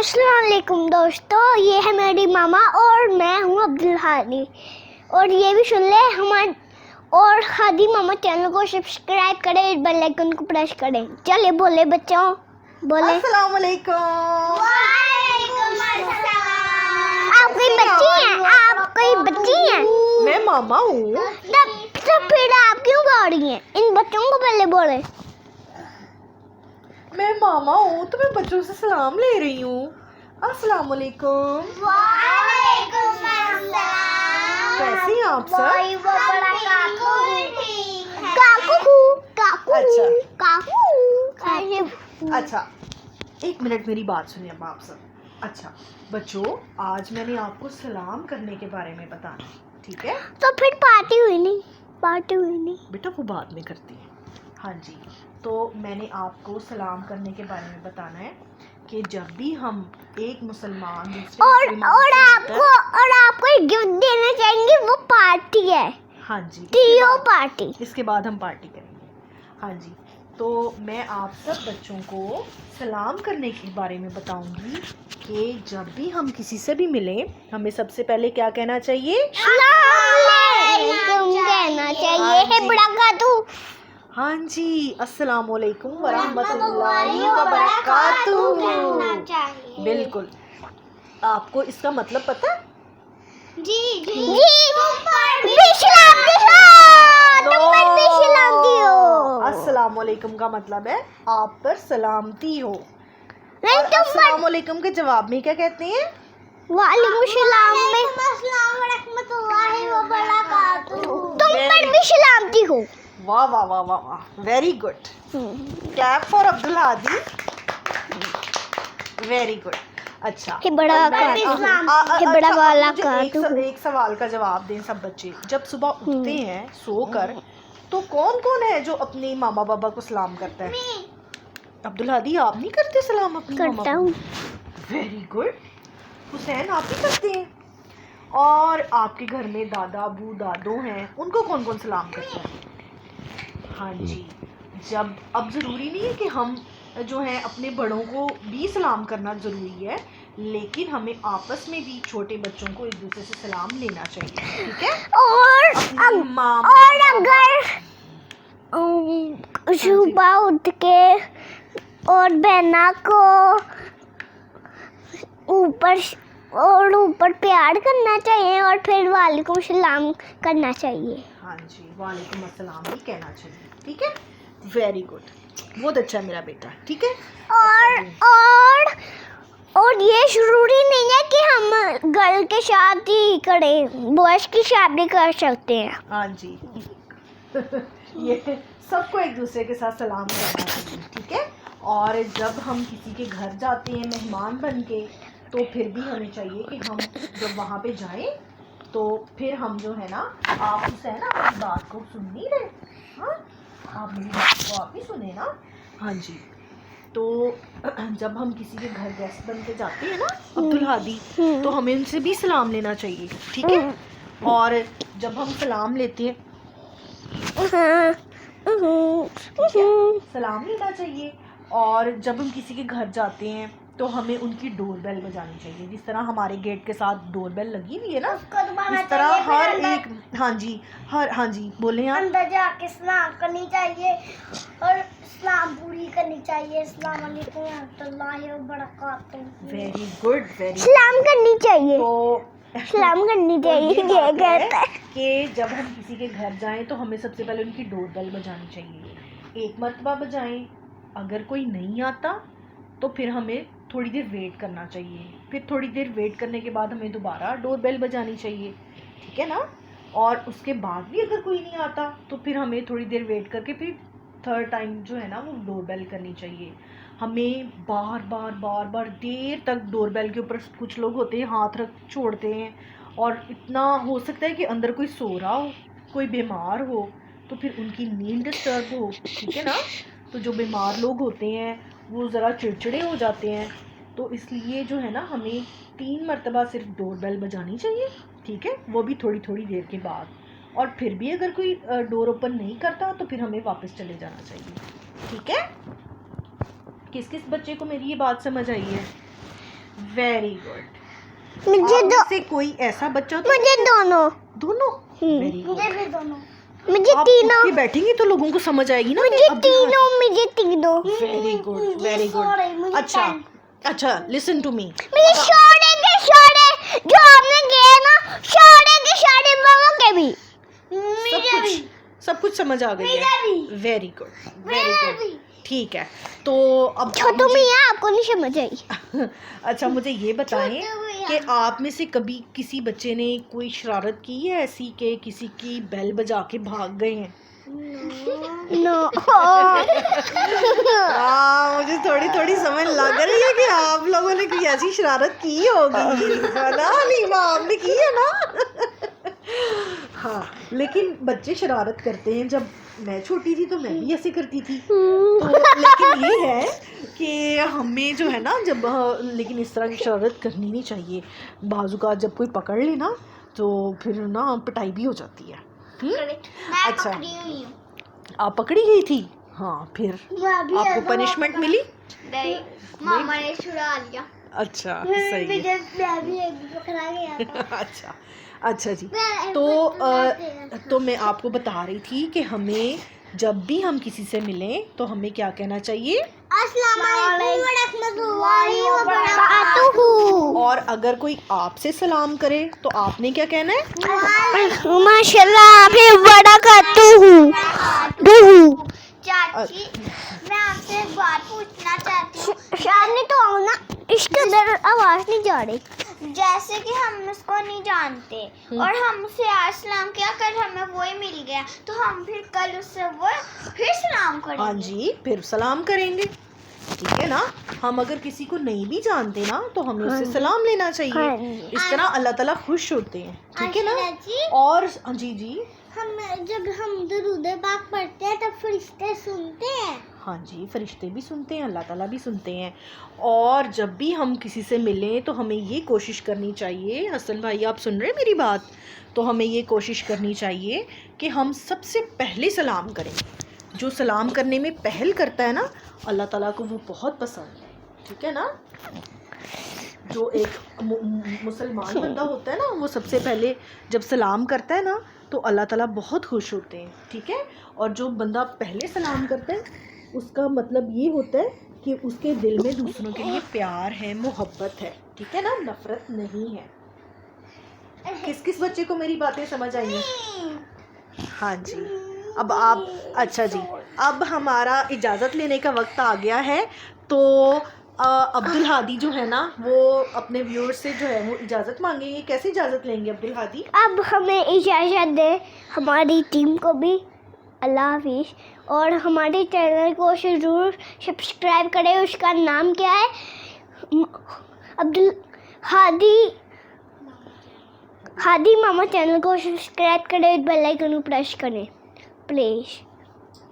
अस्सलाम वालेकुम दोस्तों, ये है मेरी मामा और मैं हूँ अब्दुल हादी। और ये भी सुन ले हमारे और हादी मामा चैनल को सब्सक्राइब करें, बेल आइकन को प्रेस करें। चलिए बोले बच्चों, बोले अस्सलाम वालेकुम। आप कोई बच्ची हैं? आप कोई बच्ची हैं? मैं मामा हूँ। तो फिर आप क्यों गा रही हैं? इन बच्चों को पहले बोले। मैं मामा हूँ तो मैं बच्चों से सलाम ले रही हूँ। अस्सलाम वालेकुम। कैसे हैं आप सब? अच्छा, एक मिनट मेरी बात सुनिए अब आप सब। अच्छा बच्चों, आज मैंने आपको सलाम करने के बारे में बताना है, ठीक है? तो फिर पार्टी हुई नहीं बेटा वो बाद में करती है। हाँ जी, तो मैंने आपको सलाम करने के बारे में बताना है कि जब भी हम एक मुसलमान दूसरे और आपको एक गिफ्ट देना चाहेंगे, वो पार्टी है। हाँ जी, टीओ पार्टी। इसके बाद हम पार्टी करेंगे। हाँ जी, तो मैं आप सब बच्चों को सलाम करने के बारे में बताऊंगी कि जब भी हम किसी से भी मिलें, हमें सबसे पहले क्या कहना चाहिए? कहना चाहिए है बड़ा खातू। हाँ जी, अस्सलाम वालेकुम वरहमतुल्लाहि वबरकातुहू। बिल्कुल, आपको इसका मतलब पता है? जी अस्सलाम वालेकुम का मतलब है आप पर सलामती हो। और अस्सलाम वालेकुम के जवाब में क्या कहते हैं? वालेकुम सलाम में तुम पर भी सलामती हो। वाह वाह वाह वाह वाह, very good. Clap for Abdul Hadi. Very good. अच्छा, एक सवाल का जवाब दें सब बच्चे। जब सुबह उठते हैं सोकर तो कौन कौन है जो अपने मामा बाबा को सलाम करता है? अब्दुल हादी, आप नहीं करते सलाम अपनी मामा को? Very good. हुसैन, आप भी करते हैं? और आपके घर में दादा अबू दादो हैं, उनको कौन कौन सलाम करता है? हाँ जी, जब अब ज़रूरी नहीं है कि हम जो है अपने बड़ों को भी सलाम करना ज़रूरी है, लेकिन हमें आपस में भी छोटे बच्चों को एक दूसरे से सलाम लेना चाहिए, ठीक है? और अगर सुबह उठ के और बहना को ऊपर प्यार करना चाहिए और फिर वालेकुम सलाम करना चाहिए। हाँ जी, वालेकुम अस्सलाम भी कहना चाहिए, ठीक है? वेरी गुड, बहुत अच्छा है मेरा बेटा, ठीक है? और ये जरूरी नहीं है कि हम गर्ल के साथ ही करें, बॉयज की शादी कर सकते हैं। हाँ जी ये सबको एक दूसरे के साथ सलाम करना चाहिए, ठीक है? और जब हम किसी के घर जाते हैं मेहमान बन के, तो फिर भी हमें चाहिए कि हम जब वहाँ पे जाएं तो फिर हम जो है ना, आप हुसैन अपनी बात को सुन नहीं रहे? हाँ, आप मेरी बात को आप ही सुने ना? हाँ जी, तो जब हम किसी के घर गेस्ट बन के जाते हैं ना अब्दुल हादी, तो हमें उनसे भी सलाम लेना चाहिए, ठीक है? और जब हम सलाम लेते हैं सलाम लेना चाहिए। और जब हम किसी के घर जाते हैं तो हमें उनकी डोर बेल बजानी चाहिए। जिस तरह हमारे गेट के साथ डोर बेल लगी हुई है ना, इस तरह हर एक हाँ जी बोले आप। अंदर जाके सलाम करनी चाहिए और सलाम पूरी करनी चाहिए। अस्सलाम वालेकुम रहमतुल्लाहि व बरकातहू। वेरी गुड, वेरी सलाम करनी चाहिए। तो सलाम करनी चाहिए। ये कहता है कि जब हम किसी के घर जाएं तो हमें सबसे पहले उनकी डोर बेल बजानी चाहिए। एक मर्तबा बजाएं, अगर कोई नहीं आता तो फिर हमें थोड़ी देर वेट करना चाहिए। फिर थोड़ी देर वेट करने के बाद हमें दोबारा डोर बेल बजानी चाहिए, ठीक है ना? और उसके बाद भी अगर कोई नहीं आता तो फिर हमें थोड़ी देर वेट करके फिर थर्ड टाइम जो है ना वो डोर बेल करनी चाहिए। हमें बार बार देर तक डोर बेल के ऊपर, कुछ लोग होते हैं हाथ रख छोड़ते हैं, और इतना हो सकता है कि अंदर कोई सो रहा हो, कोई बीमार हो, तो फिर उनकी नींद डिस्टर्ब हो, ठीक है ना? तो जो बीमार लोग होते हैं वो ज़रा चिड़चिड़े हो जाते हैं, तो इसलिए जो है ना हमें 3 मरतबा सिर्फ डोर बेल बजानी चाहिए, ठीक है? वो भी थोड़ी थोड़ी देर के बाद। और फिर भी अगर कोई डोर ओपन नहीं करता तो फिर हमें वापस चले जाना चाहिए, ठीक है? किस किस बच्चे को मेरी ये बात समझ आई है? Very good. मुझे आप दो, में से कोई ऐसा बच्चा तो मुझे दोनों, दोनों. Very good. मुझे भी दोनों, मुझे आप तीनों, उठ के बैठेंगे तो लोगों को समझ आएगी ना. मुझे तीनों, मुझे तीनों. Very good, very good. अच्छा अच्छा, लिसन टू मी. मुझे सारे के सारे जो आपने किए ना, सारे के सारे मामा के भी. सब कुछ समझ आ गई है. Very good, very good. ठीक है, तो अब छोटू मियाँ आपको नहीं समझ आई. अच्छा, मुझे ये बताएं कि आप में से कभी किसी बच्चे ने कोई शरारत की है ऐसी कि किसी की बेल बजा के भाग गए हैं? नो. मुझे थोड़ी थोड़ी समझ लग रही है कि आप लोगों ने कोई ऐसी शरारत की होगी, है ना नीमा, आपने की है ना. हाँ, लेकिन बच्चे शरारत करते हैं. जब मैं छोटी थी तो मैं भी ऐसे करती थी. तो लेकिन ये है कि हमें जो है ना, जब लेकिन इस तरह की शरारत करनी नहीं चाहिए. बाजू का जब कोई पकड़ ले ना तो फिर ना पिटाई भी हो जाती है. अच्छा, आप पकड़ी गई थी. हाँ, फिर आपको पनिशमेंट मिली? नहीं, मामा ने छुड़ा लिया. अच्छा, सही है. मैं भी पकड़ा गया था. अच्छा अच्छा जी. तो मैं आपको बता रही थी कि हमें जब भी हम किसी से मिलें तो हमें क्या कहना चाहिए? और अगर कोई आपसे सलाम करे तो आपने क्या कहना है? माशाल्लाह, मैं बड़ा खातू हूँ. चाची, मैं आपसे एक बात पूछना चाहती हूँ. शादी तो आओ ना, इसके अंदर आवाज नहीं जा रही. जैसे कि हम उसको नहीं जानते और हम उसे आज सलाम किया, कल हमें वही मिल गया, तो हम फिर कल उससे वो फिर सलाम करेंगे. हाँ जी, फिर सलाम करेंगे. ठीक है ना. हम अगर किसी को नहीं भी जानते ना तो हमें उससे सलाम लेना चाहिए. इस तरह अल्लाह ताला खुश होते हैं. ठीक है ना. और जी जी, जब हम दुरूद पाक पढ़ते हैं तब फरिश्ते सुनते हैं. हाँ जी, फरिश्ते भी सुनते हैं, अल्लाह ताला भी सुनते हैं. और जब भी हम किसी से मिलें तो हमें ये कोशिश करनी चाहिए. हसन भाई, आप सुन रहे हैं मेरी बात? तो हमें ये कोशिश करनी चाहिए कि हम सबसे पहले सलाम करें. जो सलाम करने में पहल करता है ना, अल्लाह ताला को वो बहुत पसंद है. ठीक है ना. जो एक मुसलमान बंदा होता है ना, वो सबसे पहले जब सलाम करता है ना तो अल्लाह ताला बहुत खुश होते हैं. ठीक है. और जो बंदा पहले सलाम करता है उसका मतलब ये होता है कि उसके दिल में दूसरों के लिए प्यार है, मोहब्बत है. ठीक है ना, नफरत नहीं है. किस किस बच्चे को मेरी बातें समझ आई हैं? हाँ जी. अब आप, अच्छा जी, अब हमारा इजाज़त लेने का वक्त आ गया है. तो अब्दुल हादी जो है ना, वो अपने व्यूअर्स से जो है वो इजाज़त मांगेंगे. कैसे इजाज़त लेंगे अब्दुल हादी? अब हमें इजाज़त दे, हमारी टीम को भी अल्लाह हाफिज़. और हमारे चैनल को ज़रूर सब्सक्राइब करें. उसका नाम क्या है? अब्दुल हादी मामा चैनल को सब्सक्राइब करें, बेल आइकन को प्रेस करें प्लीज़.